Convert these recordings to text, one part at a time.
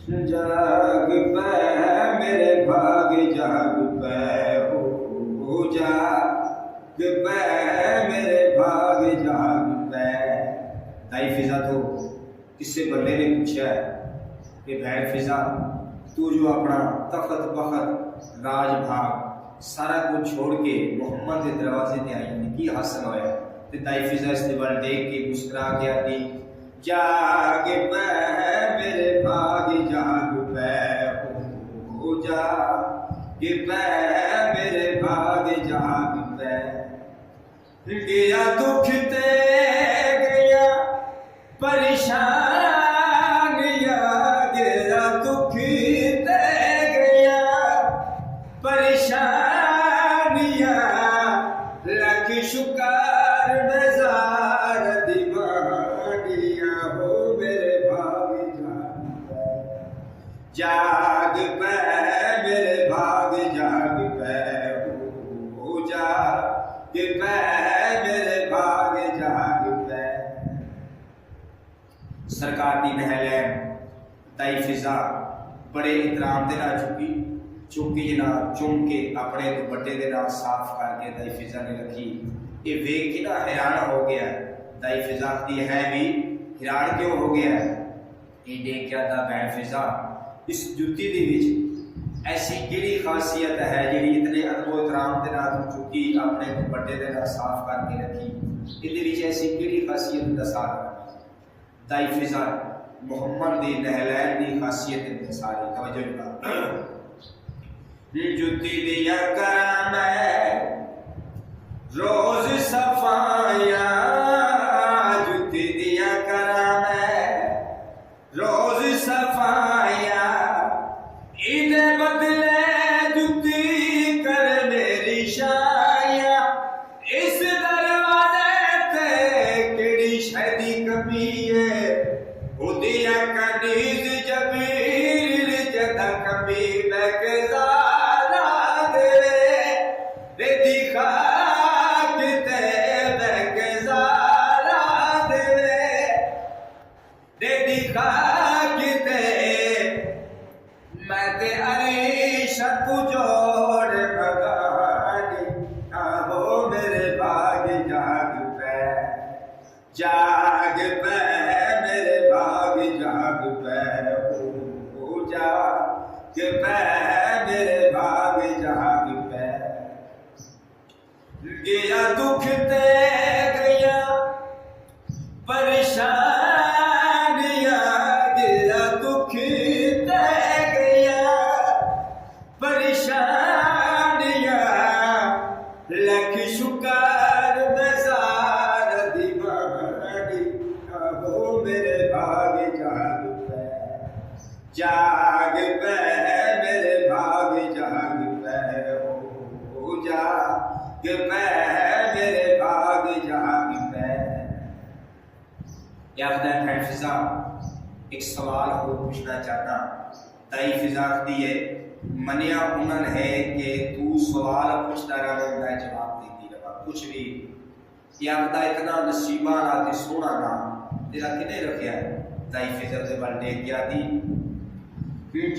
जाग पै मेरे भाग जाग पै हो जाग पै मेरे भाग जाग पै। दाई फिजा तो किसी बंदे ने पूछा है कि भैन फिजा तू जो अपना तखत बखत राज भाग सारा कुछ छोड़ के मोहम्मद के दरवाजे ते आई ने की हासिल होया? ते दाई फिजा इस वाल देख के मुस्कुरा के आती जाग पै मेरे भाग जाग पै हो जाग पै मेरे भाग जाग पै। गया दुख ते गया परेशान गया दुख ते गया परेशान लख शुकार नजार दीवानिया हो मेरे भाग जाग पै मेरे भाग जाग पै हो जाग पै मेरे भाग जाग पै। सरकार की महल दाई फिजा बड़े इतराम के नाल चुकी जनाब चुम के अपने दुपट्टे के नाल साफ करके दाई फिजा ने रखी। ये वेख के ना हैरान हो गया। दाई फिजा की है भी हैरान क्यों हो गया? ये देख क्या था भैन फिजा इस जुत्ती दे विच ऐसी किहड़ी खासियत है जिहड़ी इतने अदब इतराम के नाल चुकी अपने दुपट्टे के नाल साफ करके रखी? इहदे विच ऐसी किहड़ी खासियत दसा? दाई फिजा मोहम्मद दी नहलैन दी खासियत सारी तवज्जो लगा। जुत्ती दिया करा मैं रोज सफाया जुत्ती दिया करा मैं रोज सफाया इन्हें बदले जुत्ती कर मेरी शाया। इस दरवाजे ते किहड़ी शैदी कमी है उदिया कनीज जबीर जदा कमी बेगजारा दे दिखा किते बेगजारा दे दिखा किते मैं ते अरीश तू जोड़ बगानी आहो मेरे भाग जाग पै जाग पै मेरे भाग जाग पै हो जाग पै मेरे भाग जाग पै। गया दुख ते गया परेशान गया दुख ते गया परेशान लख शुकार नजार दीवानी हो मेरे भाग जाग पै जाग पै मेरे भाग जाग पै हो जाग पै मेरे भाग जाग पै। याद है फिजा एक सवाल और पूछना चाहता। दाई फिजा दी है मनिया उन्हन है कि तू सवाल पूछता रहे मैं जवाब देती रहा कुछ भी यादा इतना नसीबा ना ते सोना ना तेरा किने रखा है? दाई फिजा के बल देख गया थी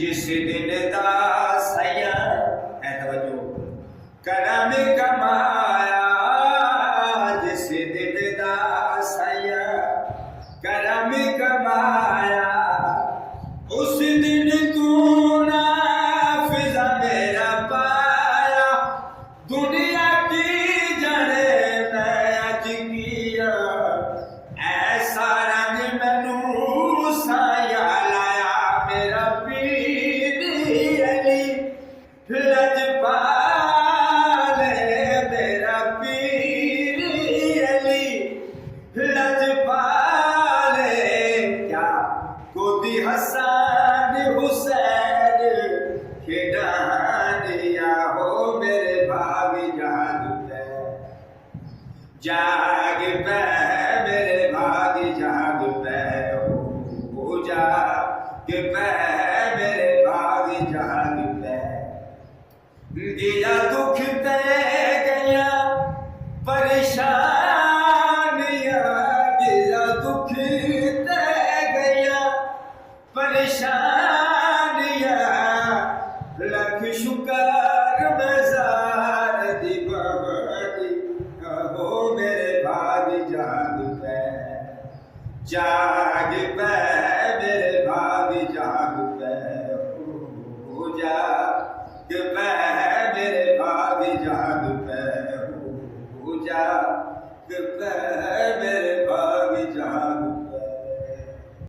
जिस दिन दा सया है तवज्जो करम कमाया जिस दिन दा सया करम कमाया उस दिन तू ना फिजा मेरा पाया दुनिया की जड़े मैं अज किया ऐसा रंग मैनू साया लाया मेरा पीर अली लजपाल मेरा पीर अली लजपाल क्या गोदी हसन हुसैन खिडानिया हो मेरे भाग जाग पै जाग पै मेरे भाग जाग पै हो जाग पै मेरे भाग जाग पै। गया दुख ते गया परेशान गया दुख ते गया परेशान ਗੁਰਪ੍ਰੀਤ